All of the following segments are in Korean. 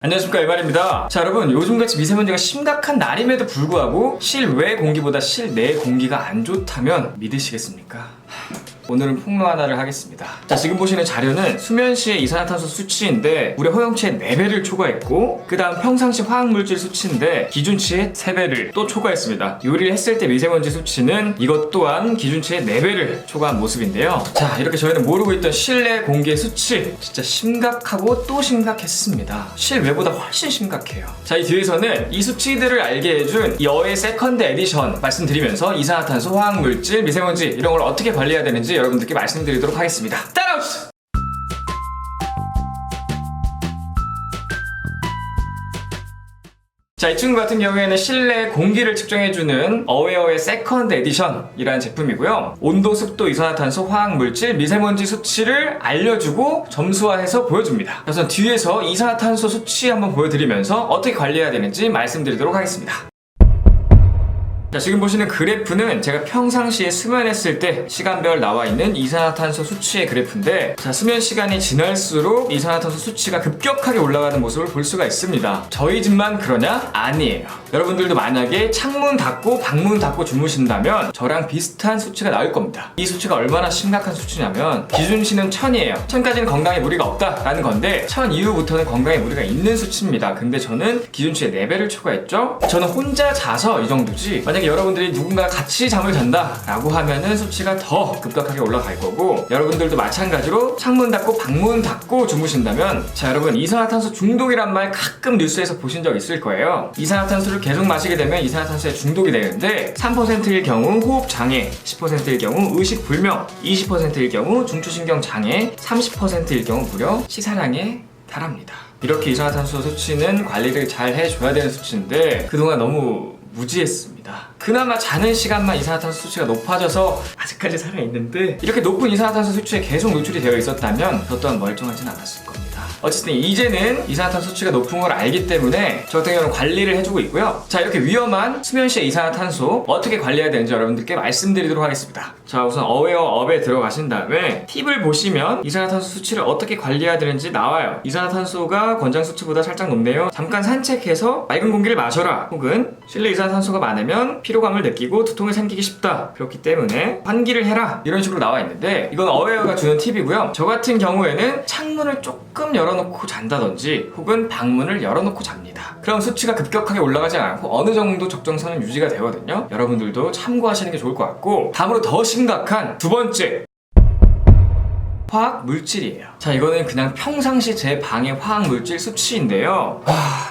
안녕하십니까, 이말입니다. 자, 여러분, 요즘같이 미세먼지가 심각한 날임에도 불구하고 실외 공기보다 실내 공기가 안 좋다면 믿으시겠습니까? 오늘은 폭로 하나를 하겠습니다. 자, 지금 보시는 자료는 수면시의 이산화탄소 수치인데 우리 허용치의 4배를 초과했고, 그 다음 평상시 화학물질 수치인데 기준치의 3배를 또 초과했습니다. 요리를 했을 때 미세먼지 수치는 이것 또한 기준치의 4배를 초과한 모습인데요. 자, 이렇게 저희는 모르고 있던 실내 공기의 수치 진짜 심각하고 또 심각했습니다. 실외보다 훨씬 심각해요. 자, 이 뒤에서는 이 수치들을 알게 해준 이 어웨이 세컨드 에디션 말씀드리면서 이산화탄소, 화학물질, 미세먼지 이런 걸 어떻게 관리해야 되는지 여러분들께 말씀드리도록 하겠습니다. 따라오시죠! 자, 이 친구 같은 경우에는 실내 공기를 측정해주는 어웨어의 세컨드 에디션이라는 제품이고요. 온도, 습도, 이산화탄소, 화학물질, 미세먼지 수치를 알려주고 점수화해서 보여줍니다. 그래서 뒤에서 이산화탄소 수치 한번 보여드리면서 어떻게 관리해야 되는지 말씀드리도록 하겠습니다. 자, 지금 보시는 그래프는 제가 평상시에 수면했을 때 시간별 나와 있는 이산화탄소 수치의 그래프인데, 자, 수면 시간이 지날수록 이산화탄소 수치가 급격하게 올라가는 모습을 볼 수가 있습니다. 저희 집만 그러냐? 아니에요. 여러분들도 만약에 창문 닫고 방문 닫고 주무신다면 저랑 비슷한 수치가 나올 겁니다. 이 수치가 얼마나 심각한 수치냐면 기준치는 1000이에요. 1000까지는 건강에 무리가 없다라는 건데 1000 이후부터는 건강에 무리가 있는 수치입니다. 근데 저는 기준치의 4배를 초과했죠. 저는 혼자 자서 이 정도지, 만약에 여러분들이 누군가 같이 잠을 잔다 라고 하면은 수치가 더 급격하게 올라갈 거고, 여러분들도 마찬가지로 창문 닫고 방문 닫고 주무신다면, 자, 여러분, 이산화탄소 중독이란 말 가끔 뉴스에서 보신 적 있을 거예요. 이산화탄소를 계속 마시게 되면 이산화탄소에 중독이 되는데 3%일 경우 호흡장애, 10%일 경우 의식불명, 20%일 경우 중추신경장애, 30%일 경우 무려 시사량에 달합니다. 이렇게 이산화탄소 수치는 관리를 잘 해줘야 되는 수치인데 그동안 너무 무지했습니다. 그나마 자는 시간만 이산화탄소 수치가 높아져서 아직까지 살아있는데, 이렇게 높은 이산화탄소 수치에 계속 노출이 되어 있었다면 저 또한 멀쩡하진 않았을 겁니다. 어쨌든 이제는 이산화탄소 수치가 높은 걸 알기 때문에 저 같은 경우는 관리를 해주고 있고요. 자, 이렇게 위험한 수면시의 이산화탄소 어떻게 관리해야 되는지 여러분들께 말씀드리도록 하겠습니다. 자, 우선 어웨어 업에 들어가신 다음에 팁을 보시면 이산화탄소 수치를 어떻게 관리해야 되는지 나와요. 이산화탄소가 권장 수치보다 살짝 높네요. 잠깐 산책해서 맑은 공기를 마셔라. 혹은 실내 이산화탄소가 많으면 피로감을 느끼고 두통이 생기기 쉽다. 그렇기 때문에 환기를 해라. 이런 식으로 나와 있는데 이건 어웨어가 주는 팁이고요. 저 같은 경우에는 창문을 조금 열어놓고 잔다든지 혹은 방문을 열어놓고 잡니다. 그럼 수치가 급격하게 올라가지 않고 어느 정도 적정선은 유지가 되거든요. 여러분들도 참고하시는 게 좋을 것 같고, 다음으로 더 심각한 두 번째, 화학 물질이에요. 자, 이거는 그냥 평상시 제 방의 화학 물질 수치인데요.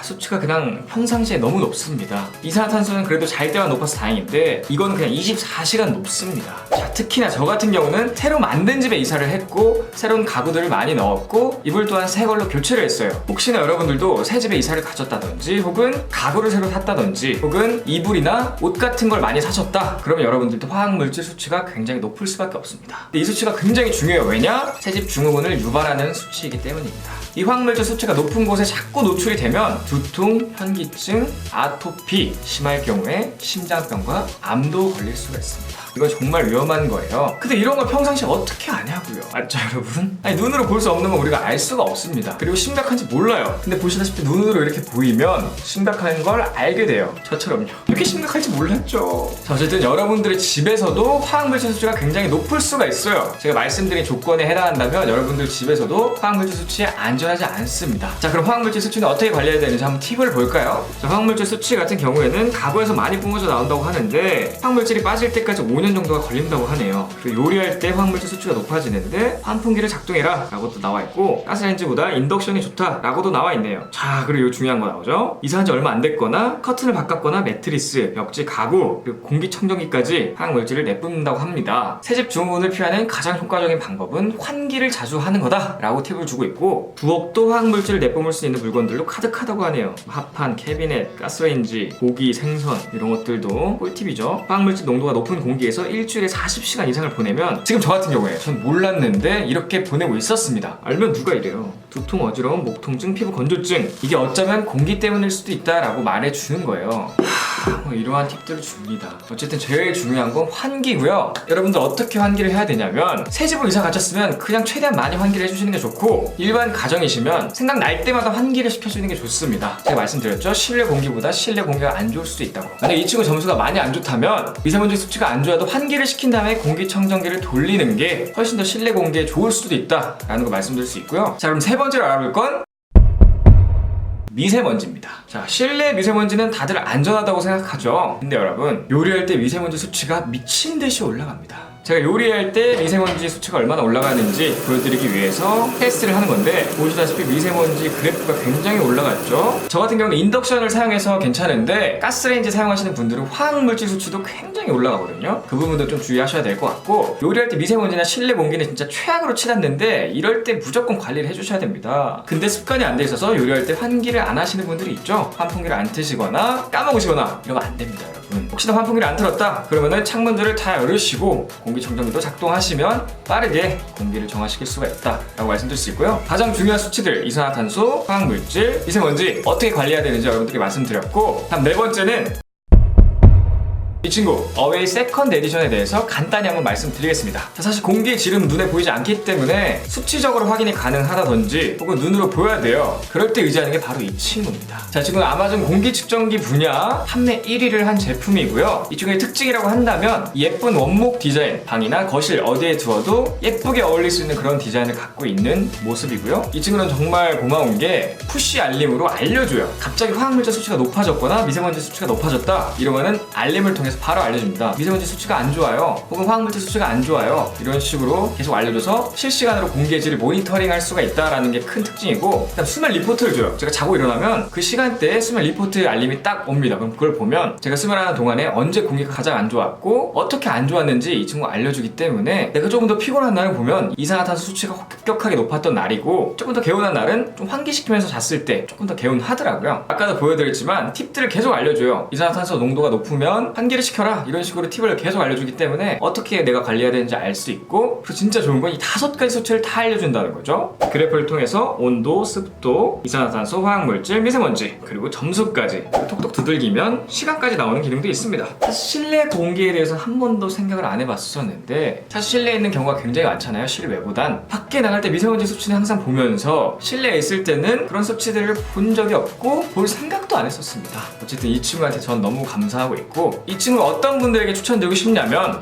수치가 그냥 평상시에 너무 높습니다. 이산화탄소는 그래도 잘 때만 높아서 다행인데 이거는 그냥 24시간 높습니다. 자, 특히나 저 같은 경우는 새로 만든 집에 이사를 했고 새로운 가구들을 많이 넣었고 이불 또한 새 걸로 교체를 했어요. 혹시나 여러분들도 새 집에 이사를 가셨다든지 혹은 가구를 새로 샀다든지 혹은 이불이나 옷 같은 걸 많이 사셨다, 그러면 여러분들도 화학 물질 수치가 굉장히 높을 수밖에 없습니다. 근데 이 수치가 굉장히 중요해요. 왜냐? 새집 증후군을 유발하는 수치이기 때문입니다. 이 화학물질 수치가 높은 곳에 자꾸 노출이 되면 두통, 현기증, 아토피, 심할 경우에 심장병과 암도 걸릴 수가 있습니다. 이건 정말 위험한 거예요. 근데 이런 걸 평상시에 어떻게 아냐고요. 맞죠, 여러분? 아니, 눈으로 볼 수 없는 건 우리가 알 수가 없습니다. 그리고 심각한지 몰라요. 근데 보시다시피 눈으로 이렇게 보이면 심각한 걸 알게 돼요. 저처럼요. 이렇게 심각할지 몰랐죠. 자, 어쨌든 여러분들의 집에서도 화학물질 수치가 굉장히 높을 수가 있어요. 제가 말씀드린 조건에 해당한다면 여러분들 집에서도 화학물질 수치에 안전하지 않습니다. 자, 그럼 화학물질 수치는 어떻게 관리해야 되는지 한번 팁을 볼까요? 자, 화학물질 수치 같은 경우에는 가구에서 많이 뿜어져 나온다고 하는데 화학물질이 빠질 때까지 5년 정도가 걸린다고 하네요. 그리고 요리할 때 화학물질 수치가 높아지는데 환풍기를 작동해라 라고 또 나와 있고, 가스레인지보다 인덕션이 좋다 라고도 나와 있네요. 자, 그리고 요 중요한 거 나오죠. 이사한 지 얼마 안 됐거나 커튼을 바꿨거나 매트리스, 벽지, 가구, 그리고 공기청정기까지 화학물질을 내뿜는다고 합니다. 새집 증후군을 피하는 가장 효과적인 방법은 환기를 자주 하는 거다 라고 팁을 주고 있고, 부엌도 화학물질을 내뿜을 수 있는 물건들로 가득하다고 하네요. 합판, 캐비넷, 가스레인지, 고기, 생선 이런 것들도 꿀팁이죠. 화학물질 농도가 높은 공기에서 일주일에 40시간 이상을 보내면, 지금 저 같은 경우에 전 몰랐는데 이렇게 보내고 있었습니다. 알면 누가 이래요. 두통, 어지러움, 목 통증, 피부 건조증, 이게 어쩌면 공기 때문일 수도 있다라고 말해주는 거예요. 뭐 이러한 팁들을 줍니다. 어쨌든 제일 중요한 건 환기고요. 여러분들 어떻게 환기를 해야 되냐면 새 집으로 이사 가셨으면 그냥 최대한 많이 환기를 해주시는 게 좋고, 일반 가정이시면 생각날 때마다 환기를 시켜주는 게 좋습니다. 제가 말씀드렸죠? 실내 공기보다 실내 공기가 안 좋을 수도 있다고. 만약 이 친구 점수가 많이 안 좋다면 미세먼지 수치가 안 좋아도 환기를 시킨 다음에 공기청정기를 돌리는 게 훨씬 더 실내 공기에 좋을 수도 있다라는 거 말씀드릴 수 있고요. 자, 그럼 세 번째로 알아볼 건 미세먼지입니다. 자, 실내 미세먼지는 다들 안전하다고 생각하죠. 근데 여러분, 요리할 때 미세먼지 수치가 미친 듯이 올라갑니다. 제가 요리할 때 미세먼지 수치가 얼마나 올라가는지 보여드리기 위해서 테스트를 하는 건데, 보시다시피 미세먼지 그래프가 굉장히 올라갔죠. 저 같은 경우는 인덕션을 사용해서 괜찮은데 가스레인지 사용하시는 분들은 화학물질 수치도 굉장히 올라가거든요. 그 부분도 좀 주의하셔야 될 것 같고, 요리할 때 미세먼지나 실내 공기는 진짜 최악으로 치닫는데 이럴 때 무조건 관리를 해주셔야 됩니다. 근데 습관이 안 돼 있어서 요리할 때 환기를 안 하시는 분들이 있죠. 환풍기를 안 트시거나 까먹으시거나 이러면 안 됩니다, 여러분. 혹시나 환풍기를 안 틀었다 그러면은 창문들을 다 열으시고 공기청정기도 작동하시면 빠르게 공기를 정화시킬 수가 있다라고 말씀드릴 수 있고요. 가장 중요한 수치들, 이산화탄소, 화학물질, 미세먼지 어떻게 관리해야 되는지 여러분들께 말씀드렸고, 다음 네 번째는 이 친구 어웨이 세컨드 에디션에 대해서 간단히 한번 말씀드리겠습니다. 사실 공기의 질은 눈에 보이지 않기 때문에 수치적으로 확인이 가능하다든지 혹은 눈으로 보여야 돼요. 그럴 때 의지하는 게 바로 이 친구입니다. 자, 지금 아마존 공기 측정기 분야 판매 1위를 한 제품이고요. 이 친구의 특징이라고 한다면 예쁜 원목 디자인, 방이나 거실 어디에 두어도 예쁘게 어울릴 수 있는 그런 디자인을 갖고 있는 모습이고요. 이 친구는 정말 고마운 게 푸시 알림으로 알려줘요. 갑자기 화학물질 수치가 높아졌거나 미세먼지 수치가 높아졌다 이러면은 알림을 통해 바로 알려줍니다. 미세먼지 수치가 안 좋아요, 혹은 화학물질 수치가 안 좋아요, 이런 식으로 계속 알려줘서 실시간으로 공기의 질을 모니터링 할 수가 있다는 게 큰 특징이고, 그다음 수면 리포트를 줘요. 제가 자고 일어나면 그 시간대에 수면 리포트 알림이 딱 옵니다. 그럼 그걸 보면 제가 수면하는 동안에 언제 공기가 가장 안 좋았고 어떻게 안 좋았는지 이 친구가 알려주기 때문에 내가 조금 더 피곤한 날을 보면 이산화탄소 수치가 급격하게 높았던 날이고, 조금 더 개운한 날은 좀 환기시키면서 잤을 때 조금 더 개운하더라고요. 아까도 보여드렸지만 팁들을 계속 알려줘요. 이산화탄소 농도가 높으면 환기를 시켜라, 이런 식으로 팁을 계속 알려주기 때문에 어떻게 내가 관리해야 되는지 알 수 있고, 그리고 진짜 좋은 건 이 5가지 수치를 다 알려준다는 거죠. 그래프를 통해서 온도, 습도, 이산화탄소, 화학물질, 미세먼지, 그리고 점수까지 톡톡 두들기면 시간까지 나오는 기능도 있습니다. 사실 실내 공기에 대해서 한 번도 생각을 안 해봤었는데, 사실 실내에 있는 경우가 굉장히 많잖아요, 실외보단. 밖에 나갈 때 미세먼지 수치는 항상 보면서 실내에 있을 때는 그런 수치들을 본 적이 없고 볼 생각도 안 했었습니다. 어쨌든 이 친구한테 전 너무 감사하고 있고, 이 친구 어떤 분들에게 추천드리고 싶냐면,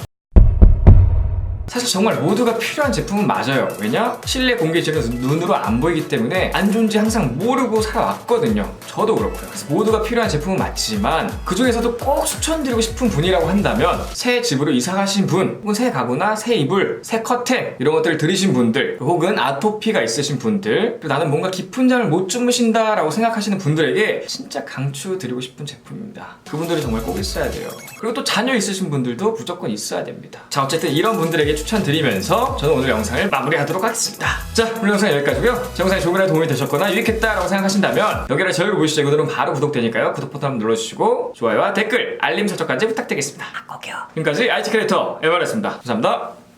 사실 정말 모두가 필요한 제품은 맞아요. 왜냐? 실내 공기 질은 눈으로 안 보이기 때문에 안 좋은지 항상 모르고 살아왔거든요. 저도 그렇고요. 그래서 모두가 필요한 제품은 맞지만 그 중에서도 꼭 추천드리고 싶은 분이라고 한다면, 새 집으로 이사 가신 분, 혹은 새 가구나 새 이불, 새 커튼 이런 것들을 들이신 분들, 혹은 아토피가 있으신 분들, 그리고 나는 뭔가 깊은 잠을 못 주무신다 라고 생각하시는 분들에게 진짜 강추드리고 싶은 제품입니다. 그분들이 정말 꼭 있어야 돼요. 그리고 또 자녀 있으신 분들도 무조건 있어야 됩니다. 자, 어쨌든 이런 분들에게 추천드리면서 저는 오늘 영상을 마무리하도록 하겠습니다. 자, 오늘 영상 여기까지고요. 제 영상이 조금이라도 도움이 되셨거나 유익했다라고 생각하신다면 여기 아래 저를 보시죠. 오늘은 바로 구독되니까요. 구독 버튼 한번 눌러주시고 좋아요와 댓글, 알림 설정까지 부탁드리겠습니다. 꼭요. 지금까지 IT 크리에이터 에바였습니다. 감사합니다.